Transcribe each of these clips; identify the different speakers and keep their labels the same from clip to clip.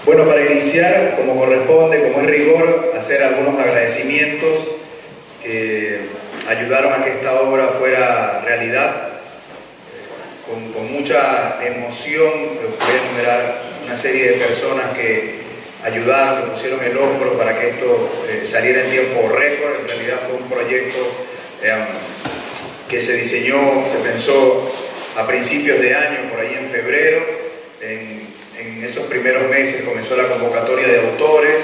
Speaker 1: Bueno, para iniciar, como corresponde, como es rigor, hacer algunos agradecimientos que ayudaron a que esta obra fuera realidad. Con mucha emoción, voy a enumerar una serie de personas que ayudaron, que pusieron el hombro para que esto saliera en tiempo récord. En realidad fue un proyecto que se diseñó, se pensó a principios de año, por ahí en febrero. En esos primeros meses comenzó la convocatoria de autores.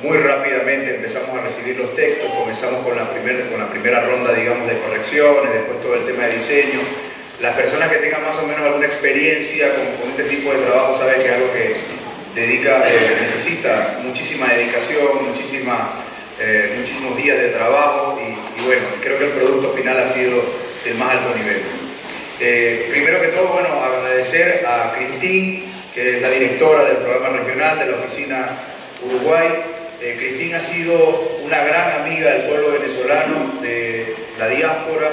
Speaker 1: Muy rápidamente empezamos a recibir los textos, comenzamos con la primera ronda, digamos, de correcciones, después todo el tema de diseño. Las personas que tengan más o menos alguna experiencia con este tipo de trabajo saben que es algo que necesita muchísima dedicación, muchísimos días de trabajo y bueno, creo que el producto final ha sido del más alto nivel. Primero que todo, bueno, agradecer a Cristín, que es la directora del programa regional de la Oficina Uruguay. Cristín ha sido una gran amiga del pueblo venezolano, de la diáspora,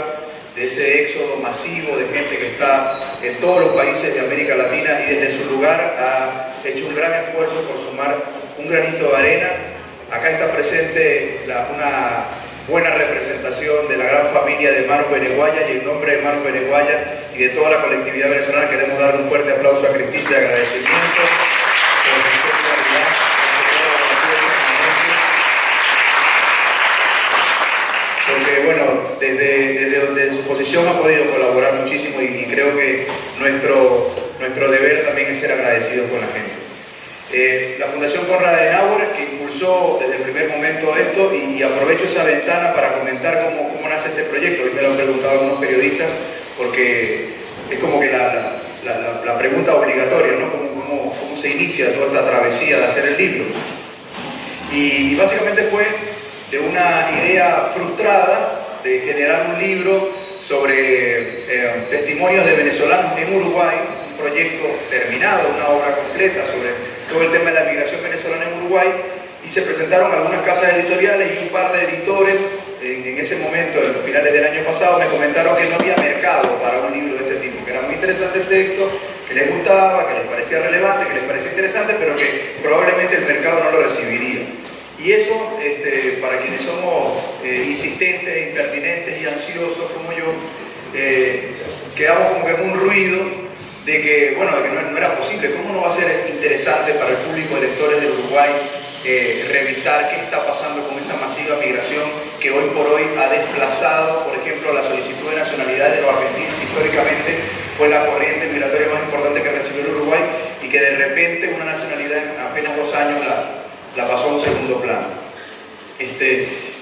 Speaker 1: de ese éxodo masivo de gente que está en todos los países de América Latina y desde su lugar ha hecho un gran esfuerzo por sumar un granito de arena. Acá está presente una buena representación de la gran familia de Hermanos Benegualla, y en nombre de Hermanos Benegualla y de toda la colectividad venezolana queremos dar un fuerte aplauso a Cristín de agradecimiento por su solidaridad, porque bueno, desde su posición ha podido colaborar muchísimo y creo que nuestro deber también es ser agradecidos con la gente. La Fundación Konrad Adenauer, que impulsó desde el primer momento esto, y aprovecho esa ventana para comentar cómo nace este proyecto. Hoy me lo han preguntado algunos periodistas, porque es como que la pregunta obligatoria, ¿no? ¿Cómo se inicia toda esta travesía de hacer el libro? Y básicamente fue de una idea frustrada de generar un libro sobre testimonios de venezolanos en Uruguay, un proyecto terminado, una obra completa sobre todo el tema de la migración venezolana en Uruguay, y se presentaron algunas casas editoriales y un par de editores en ese momento, en los finales del año pasado, me comentaron que no había mercado para un libro de este tipo, que era muy interesante el texto, que les gustaba, que les parecía relevante, que les parecía interesante, pero que probablemente el mercado no lo recibiría. Y eso, para quienes somos insistentes, impertinentes y ansiosos como yo, quedamos como que en un ruido de que no era posible. ¿Cómo no va a ser interesante para el público de lectores de Uruguay revisar qué está pasando con esa masiva migración que hoy por hoy ha desplazado, por ejemplo, la solicitud de nacionalidad de los argentinos, que históricamente fue la corriente migratoria más importante que recibió el Uruguay, y que de repente una nacionalidad en apenas 2 años la pasó a un segundo plano?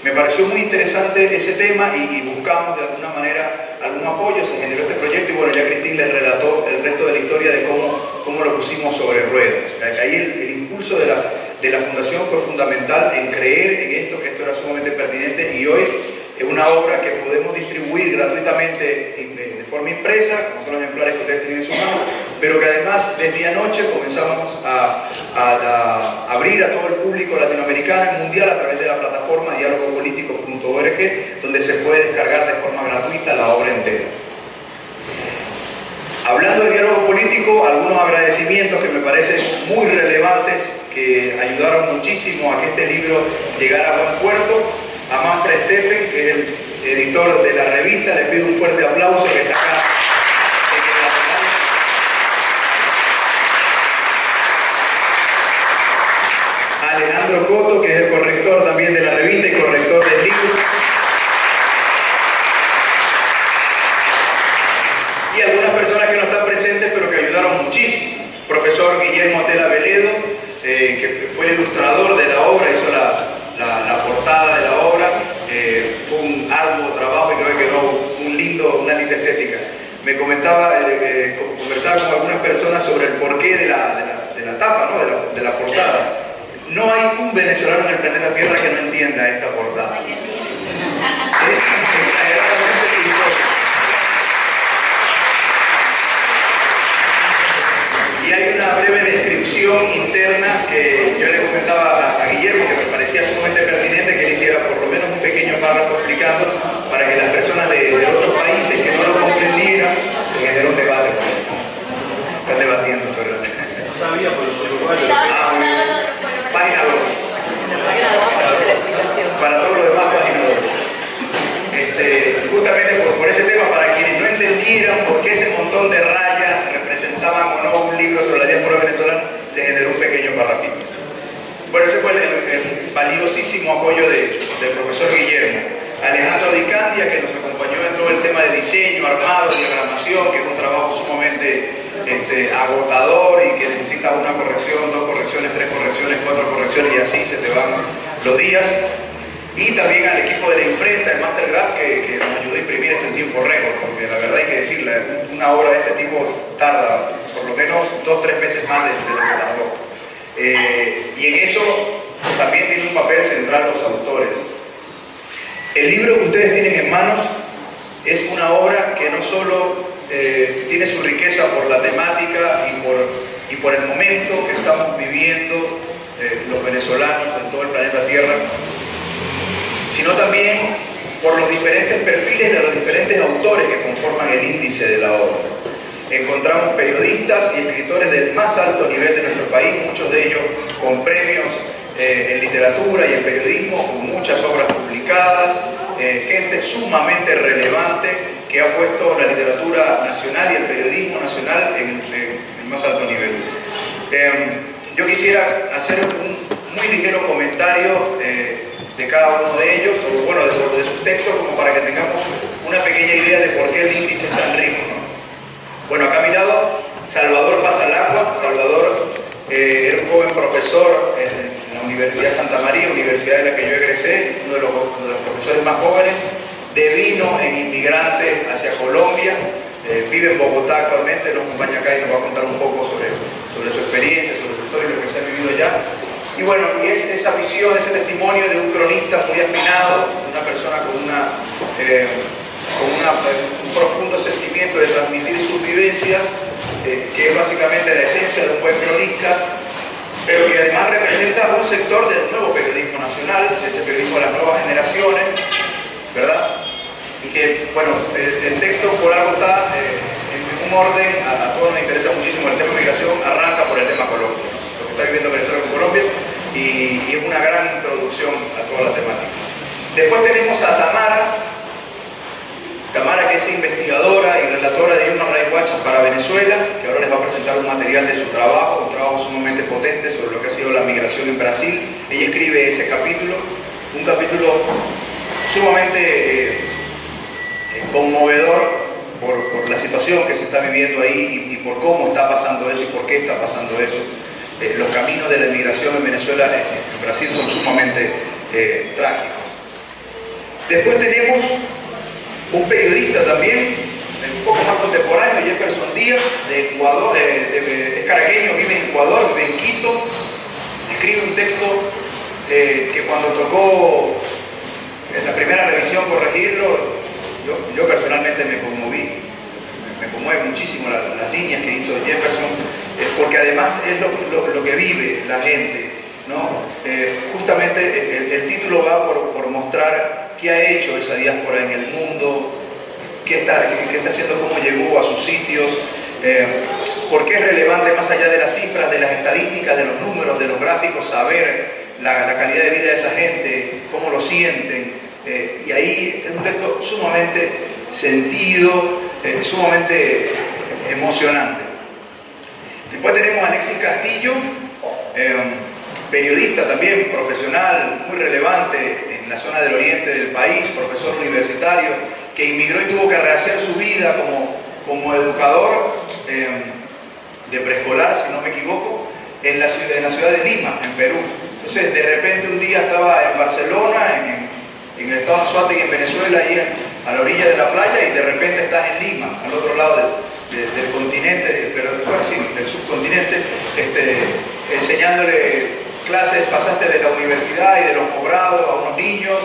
Speaker 1: Me pareció muy interesante ese tema y buscamos de alguna manera algún apoyo. Se generó este proyecto y bueno, ya Cristín les relató el resto de la historia de cómo lo pusimos sobre ruedas. Ahí el impulso de la fundación fue fundamental en creer en esto, que esto era sumamente pertinente, y hoy es una obra que podemos distribuir gratuitamente de forma impresa, con los ejemplares que ustedes tienen en sus manos, pero que además desde anoche comenzamos a abrir a todo el público latinoamericano y mundial a través de la plataforma dialogopolítico.org, donde se puede descargar de forma gratuita la obra entera. Hablando de diálogo político, algunos agradecimientos que me parecen muy relevantes, que ayudaron muchísimo a que este libro llegara a buen puerto. A Manfred Steffen, que es el editor de la revista, le pido un fuerte aplauso, que está acá. A Alejandro Coto, que es el corrector también de la revista y corrector del libro. Y algunas personas que no están presentes, pero que ayudaron muchísimo. Profesor Guillermo Atela Veledo, que fue el ilustrador de la obra, hizo la portada de la obra. Fue un arduo trabajo y creo que quedó una linda estética. Me comentaba, conversaba con algunas personas sobre el porqué de la tapa, ¿no? de la portada. No hay un venezolano en el planeta Tierra que no entienda esta portada. Exageradamente simbólica. Y hay una breve descripción interna que yo le comentaba a Guillermo, que me parecía sumamente pertinente que él hiciera por lo menos un pequeño párrafo explicando, para que las personas de otros países que no lo comprendieran, se generó un debate. Están debatiendo sobre la...
Speaker 2: No sabía, pero los uruguayos
Speaker 1: se generó un pequeño parrafito. Bueno, ese fue el valiosísimo apoyo del profesor Guillermo. Alejandro Di Candia, que nos acompañó en todo el tema de diseño, armado, diagramación, que es un trabajo sumamente agotador y que necesita una corrección, 2 correcciones, 3 correcciones, 4 correcciones y así se te van los días. Y también al equipo de la imprenta, el Mastergraph, que nos ayudó a imprimir esto en tiempo récord, porque la verdad hay que decirle, una obra de este tipo tarda por lo menos 2 o 3 meses más de lo que tardó. Y en eso también tiene un papel central los autores. El libro que ustedes tienen en manos es una obra que no solo tiene su riqueza por la temática y por el momento que estamos viviendo los venezolanos en todo el planeta Tierra, sino también por los diferentes perfiles de los diferentes autores que conforman el índice de la obra. Encontramos periodistas y escritores del más alto nivel de nuestro país, muchos de ellos con premios en literatura y en periodismo, con muchas obras publicadas, gente sumamente relevante que ha puesto la literatura nacional y el periodismo nacional en el más alto nivel. Yo quisiera hacer un muy ligero comentario de cada uno de ellos, o bueno, de sus textos, como para que tengamos una pequeña idea de por qué el índice es tan rico, ¿no? Bueno, acá a mi lado, Salvador Pasalacqua. Salvador era un joven profesor en la Universidad de Santa María, universidad en la que yo egresé, uno de los profesores más jóvenes, devino en inmigrante hacia Colombia, vive en Bogotá actualmente, nos acompaña acá y nos va a contar un poco sobre su experiencia, sobre su historia y lo que se ha vivido allá. Y bueno, y es esa visión, ese testimonio de un cronista muy afinado, de una persona con un profundo sentimiento de transmitir sus vivencias, que es básicamente la esencia de un buen cronista, pero que además representa un sector del nuevo periodismo nacional, de ese periodismo de las nuevas generaciones, ¿verdad? Y que, bueno, el texto por algo está en un orden, a todos nos interesa muchísimo el tema de migración, arranca por el tema Colombia, ¿no? Lo que está viviendo Venezuela con Colombia, y es una gran introducción a toda la temática. Después tenemos a Tamara, que es investigadora y relatora de Human Rights Watch para Venezuela, que ahora les va a presentar un material de su trabajo, un trabajo sumamente potente sobre lo que ha sido la migración en Brasil. Ella escribe ese capítulo, un capítulo sumamente conmovedor por la situación que se está viviendo ahí y por cómo está pasando eso y por qué está pasando eso. Los caminos de la inmigración en Venezuela, en Brasil, son sumamente trágicos. Después tenemos un periodista también, un poco más contemporáneo, Jefferson Díaz, de Ecuador, es caraqueño, vive en Ecuador, vive en Quito, escribe un texto que cuando tocó en la primera revisión corregirlo, yo personalmente me conmoví, me conmueve muchísimo las líneas que hizo Jefferson, porque además es lo que vive la gente, ¿no? Justamente el título va por mostrar qué ha hecho esa diáspora en el mundo, qué está haciendo, cómo llegó a sus sitios, por qué es relevante más allá de las cifras, de las estadísticas, de los números, de los gráficos, saber la calidad de vida de esa gente, cómo lo sienten. Y ahí es un texto sumamente sentido, sumamente emocionante. Después tenemos a Alexis Castillo, periodista también, profesional, muy relevante en la zona del oriente del país, profesor universitario, que inmigró y tuvo que rehacer su vida como educador de preescolar, si no me equivoco, en la ciudad de Lima, en Perú. Entonces, de repente un día estaba en Barcelona, en el estado de Anzoátegui, en Venezuela, ahí a la orilla de la playa, y de repente estás en Lima, al otro lado del continente, pero bueno, sí, del subcontinente, enseñándole clases. Pasaste de la universidad y de los posgrados a unos niños,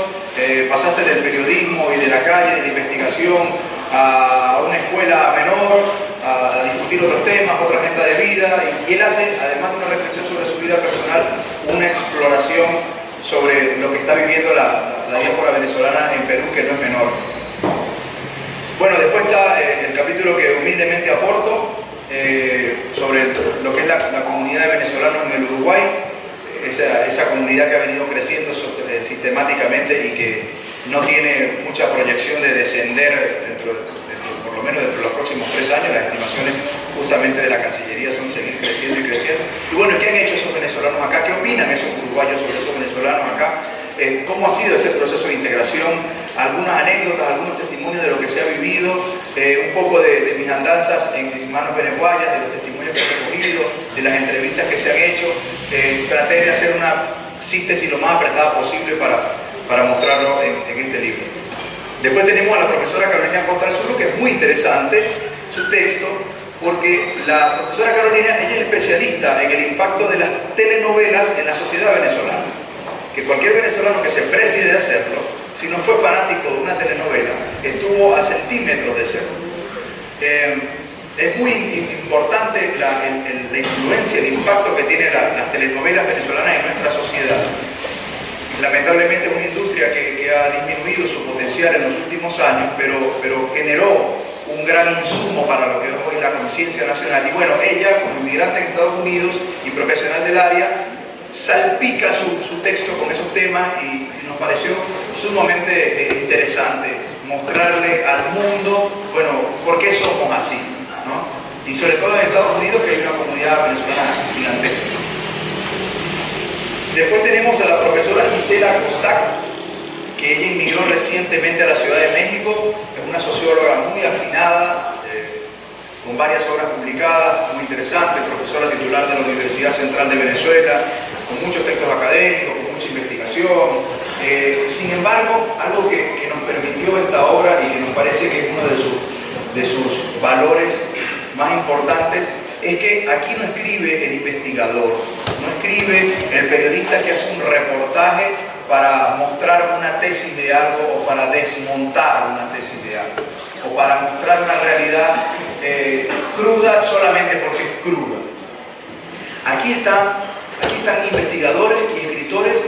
Speaker 1: pasaste del periodismo y de la calle, de la investigación, a una escuela menor, a discutir otros temas, otra agenda de vida, y él hace, además de una reflexión sobre su vida personal, una exploración sobre lo que está viviendo la diáspora venezolana en Perú, que no es menor. Bueno, después está el capítulo que humildemente aporto sobre lo que es la comunidad de venezolanos en el Uruguay, esa comunidad que ha venido creciendo sistemáticamente y que no tiene mucha proyección de descender por lo menos dentro de los próximos 3 años. Las estimaciones justamente de la Cancillería son seguir creciendo y creciendo. Y bueno, ¿qué imaginan esos uruguayos, sobre todo venezolanos acá, cómo ha sido ese proceso de integración, algunas anécdotas, algunos testimonios de lo que se ha vivido, un poco de mis andanzas en Manos Beneguayas, de los testimonios que he recogido, de las entrevistas que se han hecho. Traté de hacer una síntesis lo más apretada posible para mostrarlo en este libro. Después tenemos a la profesora Carolina Costa del Sur, que es muy interesante su texto, porque la profesora Carolina, ella es especialista en el impacto de las telenovelas en la sociedad venezolana. Que cualquier venezolano que se precie de hacerlo, si no fue fanático de una telenovela, estuvo a centímetros de serlo. Es muy importante la influencia, el impacto que tienen las telenovelas venezolanas en nuestra sociedad. Lamentablemente es una industria que ha disminuido su potencial en los últimos años, pero generó un gran insumo para lo que es hoy la conciencia nacional. Y bueno, ella, como inmigrante en Estados Unidos y profesional del área, salpica su texto con esos temas y nos pareció sumamente interesante mostrarle al mundo, bueno, por qué somos así, ¿no? Y sobre todo en Estados Unidos, que hay una comunidad venezolana gigantesca. Después tenemos a la profesora Gisela Cossack, que ella inmigró recientemente a la Ciudad de México, es una socióloga muy afinada, con varias obras publicadas, muy interesante, profesora titular de la Universidad Central de Venezuela, con muchos textos académicos, con mucha investigación. Sin embargo, algo que nos permitió esta obra y que nos parece que es uno de sus valores más importantes, es que aquí no escribe el investigador, no escribe el periodista que hace un reportaje para mostrar una tesis de algo o para desmontar una tesis de algo, o para mostrar una realidad cruda solamente porque es cruda. Aquí están investigadores y escritores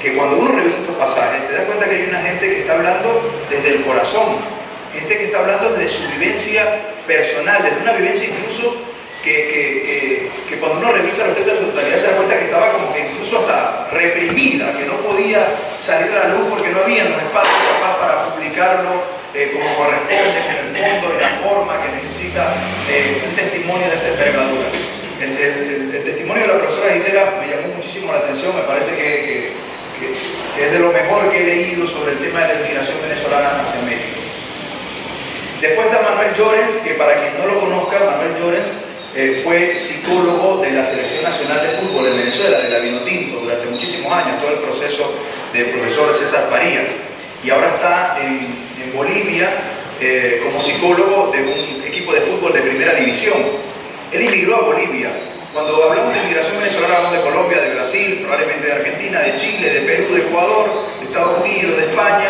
Speaker 1: que cuando uno revisa estos pasajes te das cuenta que hay una gente que está hablando desde el corazón, gente que está hablando desde su vivencia personal, desde una vivencia incluso que cuando uno revisa los textos de su totalidad se da cuenta que estaba como que incluso hasta reprimida, que no podía salir a la luz porque no había un espacio capaz para publicarlo como corresponde, en el fondo y la forma que necesita un testimonio de esta envergadura. El testimonio de la profesora Gisela me llamó muchísimo la atención, me parece que es de lo mejor que he leído sobre el tema de la inmigración venezolana hacia México. Después está Manuel Llorens, que para quien no lo conozca, Manuel Llorens fue psicólogo de la Selección Nacional de Fútbol de Venezuela, de la Vinotinto, durante muchísimos años, todo el proceso del profesor César Farías. Y ahora está en Bolivia como psicólogo de un equipo de fútbol de primera división. Él emigró a Bolivia. Cuando hablamos de inmigración venezolana, hablamos de Colombia, de Brasil, probablemente de Argentina, de Chile, de Perú, de Ecuador, de Estados Unidos, de España,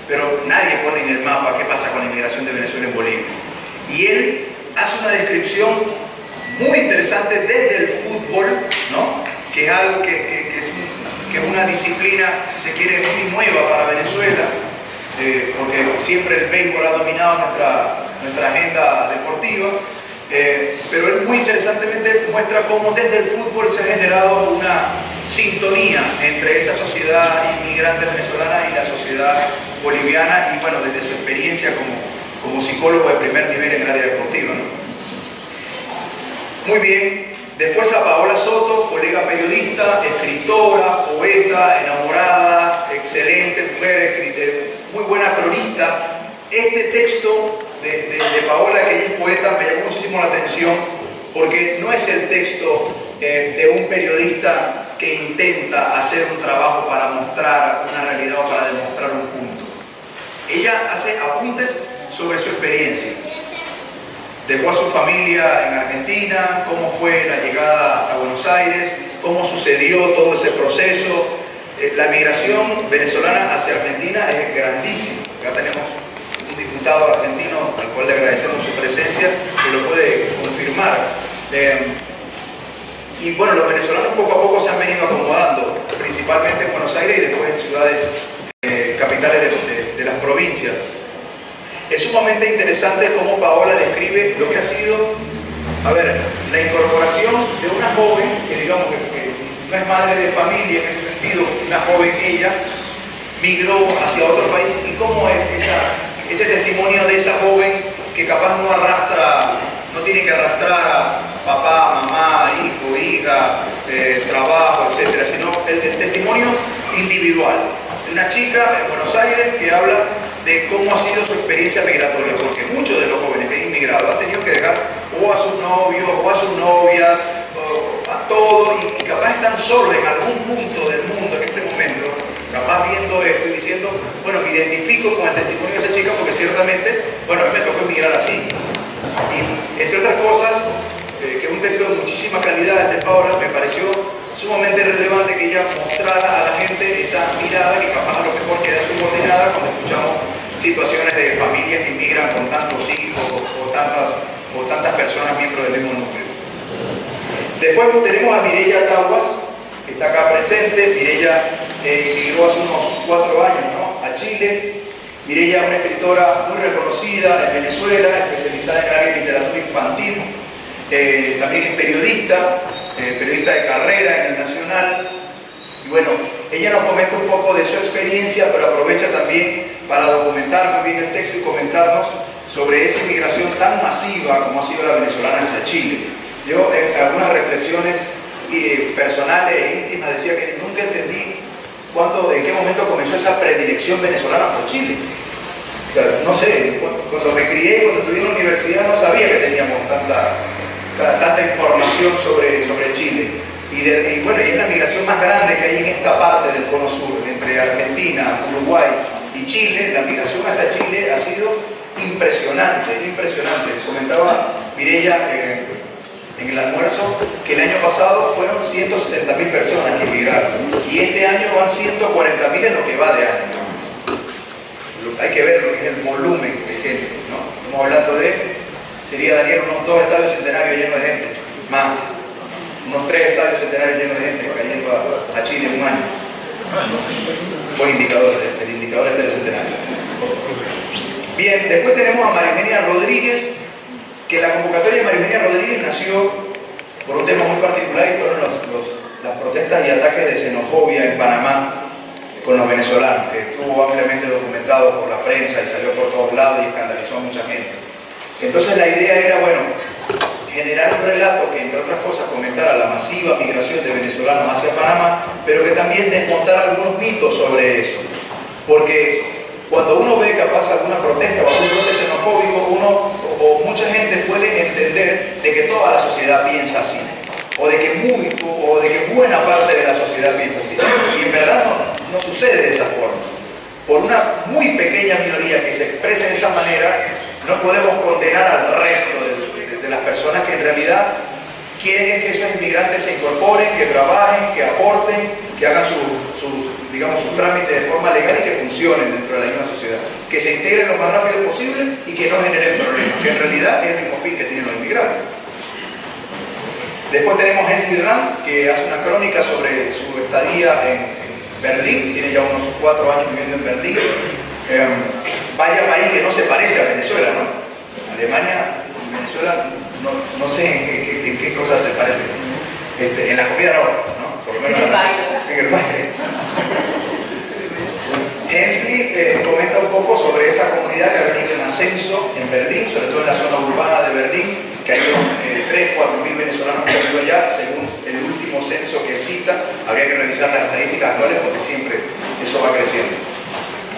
Speaker 1: pero nadie pone en el mapa qué pasa con la inmigración de Venezuela en Bolivia. Y él hace una descripción muy interesante desde el fútbol, ¿no? Que es algo que es una disciplina, si se quiere, muy nueva para Venezuela, porque siempre el béisbol ha dominado nuestra agenda deportiva. Pero él muy interesantemente muestra cómo desde el fútbol se ha generado una sintonía entre esa sociedad inmigrante venezolana y la sociedad boliviana, y bueno, desde su experiencia como psicólogo de primer nivel en el área deportiva, ¿no? Muy bien. Después a Paola Soto, colega periodista, escritora, poeta, enamorada, excelente mujer, muy buena cronista. Este texto de Paola, que ella es poeta, me llamó muchísimo la atención porque no es el texto de un periodista que intenta hacer un trabajo para mostrar una realidad o para demostrar un punto. Ella hace apuntes sobre su experiencia. Dejó a su familia en Argentina, cómo fue la llegada a Buenos Aires, cómo sucedió todo ese proceso. La migración venezolana hacia Argentina es grandísima. Acá tenemos diputado argentino, al cual le agradecemos su presencia, que lo puede confirmar. Y bueno, los venezolanos poco a poco se han venido acomodando, principalmente en Buenos Aires y después en ciudades capitales de las provincias. Es sumamente interesante cómo Paola describe lo que ha sido, la incorporación de una joven, que digamos que no es madre de familia en ese sentido, una joven ella, migró hacia otro país, y cómo es ese testimonio de esa joven que capaz no tiene que arrastrar a papá, mamá, hijo, hija, trabajo, etcétera, sino individual. Una chica en Buenos Aires que habla de cómo ha sido su experiencia migratoria, porque muchos de los jóvenes que han inmigrado han tenido que dejar o a sus novios o a sus novias, o a todo, y capaz están solos en algún punto del mundo en este momento, capaz viendo esto y diciendo, bueno, me identifico con el testimonio de esa chica porque ciertamente, bueno, a mí me tocó emigrar así. Y entre otras cosas, que es un texto de muchísima calidad de Paola, me pareció sumamente relevante que ella mostrara a la gente esa mirada que capaz a lo mejor queda subordinada cuando escuchamos situaciones de familias que inmigran con tantos hijos o tantas personas miembros del mismo núcleo. Después tenemos a Mireya Caguas, que está acá presente. Mireya emigró hace unos 4 años, ¿no?, a Chile. Mireya es una escritora muy reconocida en Venezuela, especializada en el área de literatura infantil. También es periodista de carrera en el Nacional. Y bueno, ella nos comenta un poco de su experiencia, pero aprovecha también para documentar muy bien el texto y comentarnos sobre esa inmigración tan masiva como ha sido la venezolana hacia Chile. Yo en algunas reflexiones personales e íntimas decía que nunca entendí en qué momento comenzó esa predilección venezolana por Chile. O sea, no sé, cuando me crié, cuando estudié en la universidad, no sabía que teníamos tanta información sobre Chile. Y bueno, y es la migración más grande que hay en esta parte del cono sur, entre Argentina, Uruguay y Chile. La migración hacia Chile ha sido impresionante. Comentaba Mireya en el almuerzo que el año pasado fueron 170.000 personas que emigraron y este año van 140.000 en lo que va de año. Hay que ver lo que es el volumen de gente, ¿no? Estamos hablando sería, Daniel, unos 2 estadios centenarios llenos de gente, más unos 3 estadios centenarios llenos de gente cayendo a Chile en un año. Buen indicador, el indicador es del centenario. Bien, después tenemos a María Eugenia Rodríguez, que la convocatoria de María Eugenia Rodríguez nació por un tema muy particular y fueron las protestas y ataques de xenofobia en Panamá con los venezolanos, que estuvo ampliamente documentado por la prensa y salió por todos lados y escandalizó a mucha gente. Entonces la idea era, bueno, generar un relato que, entre otras cosas, comentara la masiva migración de venezolanos hacia Panamá, pero que también desmontara algunos mitos sobre eso. Porque cuando uno ve capaz alguna protesta o algún brote xenofóbico, mucha gente puede entender de que toda la sociedad piensa así, o de que buena parte de la sociedad piensa así. Y en verdad no sucede de esa forma. Por una muy pequeña minoría que se exprese de esa manera, no podemos condenar al resto de las personas que en realidad quieren que esos inmigrantes se incorporen, que trabajen, que aporten, que hagan sus trámites de forma legal y que funcionen dentro de la misma sociedad, que se integren lo más rápido posible y que no generen problemas, que en realidad es el mismo fin que tienen los inmigrantes. Después tenemos Esli Ram, que hace una crónica sobre su estadía en Berlín, tiene ya unos 4 años viviendo en Berlín. Vaya país que no se parece a Venezuela, ¿no? Alemania y Venezuela, no sé en qué cosas se parecen. En la comida no, por lo menos en el baile. Hensley comenta un poco sobre esa comunidad que ha venido en ascenso en Berlín, sobre todo en la zona urbana de Berlín, que hay unos 3.000-4.000 venezolanos que han ido allá, según el último censo que cita. Habría que revisar las estadísticas actuales porque siempre eso va creciendo.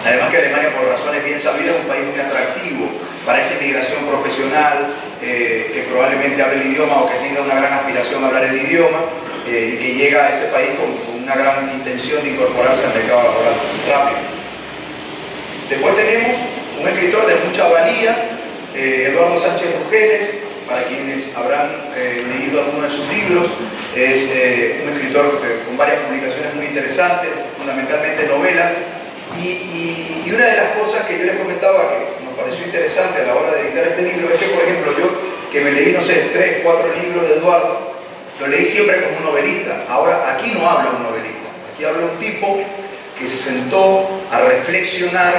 Speaker 1: Además que Alemania, por razones bien sabidas, es un país muy atractivo para esa inmigración profesional, que probablemente hable el idioma o que tenga una gran aspiración a hablar el idioma, y que llega a ese país con una gran intención de incorporarse al mercado laboral rápido. Después tenemos un escritor de mucha valía, Eduardo Sánchez Rugeles, para quienes habrán leído algunos de sus libros. Es un escritor con varias publicaciones muy interesantes, fundamentalmente novelas. Y una de las cosas que yo les comentaba que nos pareció interesante a la hora de editar este libro es que, por ejemplo, yo que me leí, no sé, 3, 4 libros de Eduardo, lo leí siempre como un novelista. Ahora, aquí no habla un novelista, aquí habla un tipo que se sentó a reflexionar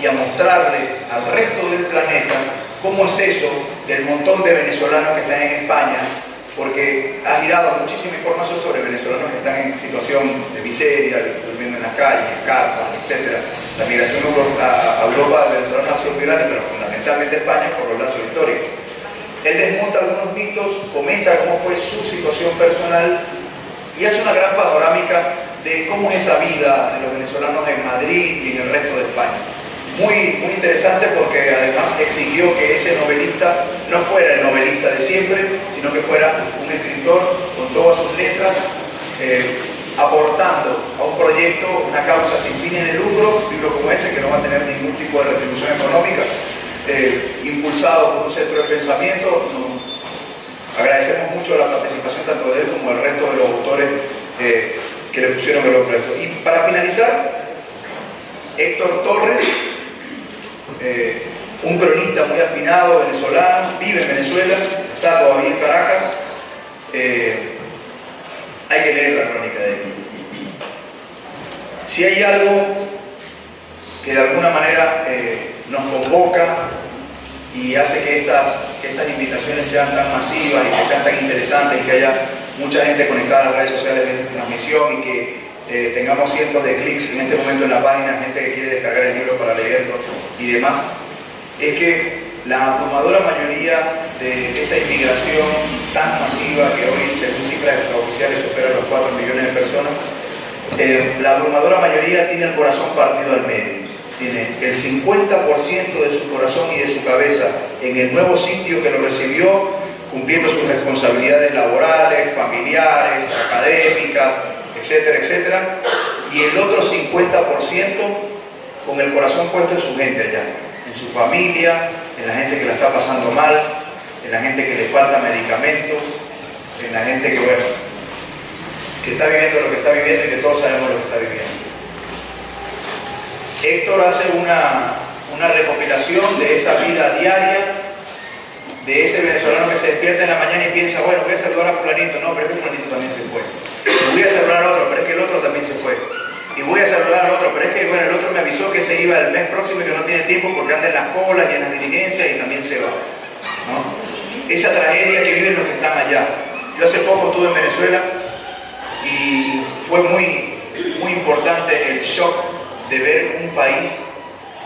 Speaker 1: y a mostrarle al resto del planeta cómo es eso del montón de venezolanos que están en España, porque ha girado muchísima información sobre venezolanos que están en situación de miseria, durmiendo en las calles, en carpas, etc. La migración a Europa de venezolanos ha sido muy grande, pero fundamentalmente España por los lazos históricos. Él desmonta algunos mitos, comenta cómo fue su situación personal y hace una gran panorámica de cómo es esa vida de los venezolanos en Madrid y en el resto de España. Muy interesante porque además exigió que ese novelista no fuera el novelista de siempre, sino que fuera un escritor con todas sus letras, aportando a un proyecto, una causa sin fines de lucro, un libro como este que no va a tener ningún tipo de retribución económica, impulsado por un centro de pensamiento. Agradecemos mucho la participación tanto de él como del resto de los autores que le pusieron el proyecto. Y para finalizar, Héctor Torres, un cronista muy afinado, venezolano, vive en Venezuela, está todavía en Caracas. Hay que leer la crónica de él. Si hay algo que de alguna manera nos convoca y hace que estas invitaciones sean tan masivas y que sean tan interesantes y que haya mucha gente conectada a las redes sociales de esta transmisión y que tengamos cientos de clics en este momento en la página, gente que quiere descargar el libro para leerlo y demás, es que la abrumadora mayoría de esa inmigración tan masiva que hoy, según cifras extraoficiales, supera los 4 millones de personas, la abrumadora mayoría tiene el corazón partido al medio. Tiene el 50% de su corazón y de su cabeza en el nuevo sitio que lo recibió, cumpliendo sus responsabilidades laborales, familiares, académicas, etcétera, etcétera, y el otro 50% con el corazón puesto en su gente allá, en su familia, en la gente que la está pasando mal, en la gente que le falta medicamentos, en la gente que, bueno, que está viviendo lo que está viviendo y que todos sabemos lo que está viviendo. Héctor hace una recopilación de esa vida diaria, de ese venezolano que se despierta en la mañana y piensa, bueno, voy a saludar a fulanito, no, pero es que fulanito también se fue. Y voy a saludar al otro, pero es que el otro también se fue. Y voy a saludar al otro, pero es que, bueno, el otro me avisó que se iba el mes próximo y que no tiene tiempo porque anda en las colas y en las diligencias y también se va, ¿no? Esa tragedia que viven los que están allá. Yo hace poco estuve en Venezuela y fue muy importante el shock de ver un país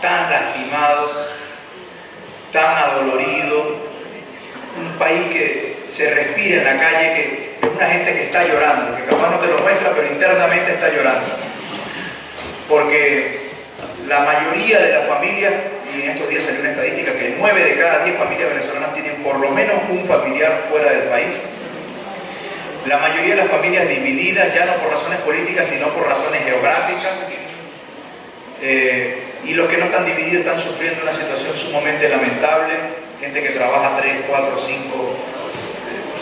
Speaker 1: tan lastimado, tan adolorido, un país que se respira en la calle, que es una gente que está llorando, que capaz no te lo muestra, pero internamente está llorando. Porque la mayoría de las familias, y en estos días salió una estadística, que 9 de cada 10 familias venezolanas tienen por lo menos un familiar fuera del país. La mayoría de las familias divididas, ya no por razones políticas, sino por razones geográficas. Y los que no están divididos están sufriendo una situación sumamente lamentable, gente que trabaja 3, 4, 5,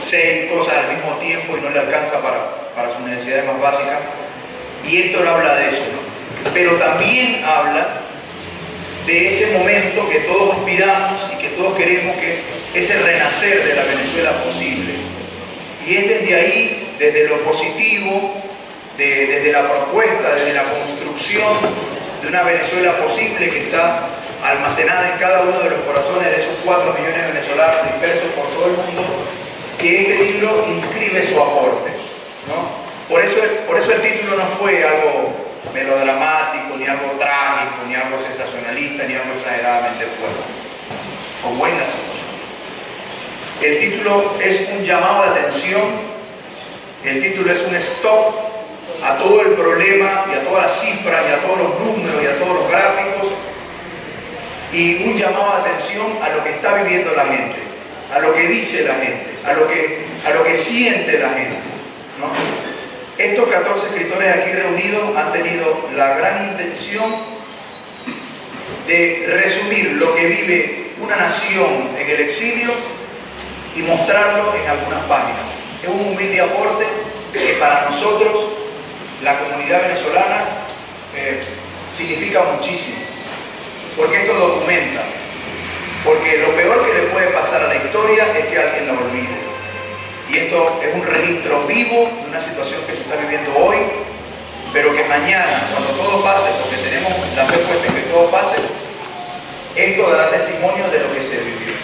Speaker 1: 6 cosas al mismo tiempo y no le alcanza para sus necesidades más básicas. Y Héctor habla de eso, ¿no? Pero también habla de ese momento que todos aspiramos y que todos queremos, que es ese renacer de la Venezuela posible. Y es desde ahí, desde lo positivo, desde la propuesta, desde la construcción de una Venezuela posible que está almacenada en cada uno de los corazones de esos 4 millones de venezolanos dispersos por todo el mundo, que este libro inscribe su aporte, ¿no? Por eso el título no fue algo melodramático, ni algo trágico, ni algo sensacionalista, ni algo exageradamente fuerte, o buena situación. El título es un llamado de atención, el título es un stop a todo el problema y a todas las cifras y a todos los números y a todos los gráficos, y un llamado de atención a lo que está viviendo la gente, a lo que dice la gente, a lo que siente la gente, ¿no? Estos 14 escritores aquí reunidos han tenido la gran intención de resumir lo que vive una nación en el exilio y mostrarlo en algunas páginas. Es un humilde aporte que para nosotros, la comunidad venezolana, significa muchísimo, porque esto documenta, porque lo peor que le puede pasar a la historia es que alguien la olvide, y esto es un registro vivo de una situación que se está viviendo hoy, pero que mañana, cuando todo pase, porque tenemos la fe puesta en que todo pase, esto dará testimonio de lo que se vivió.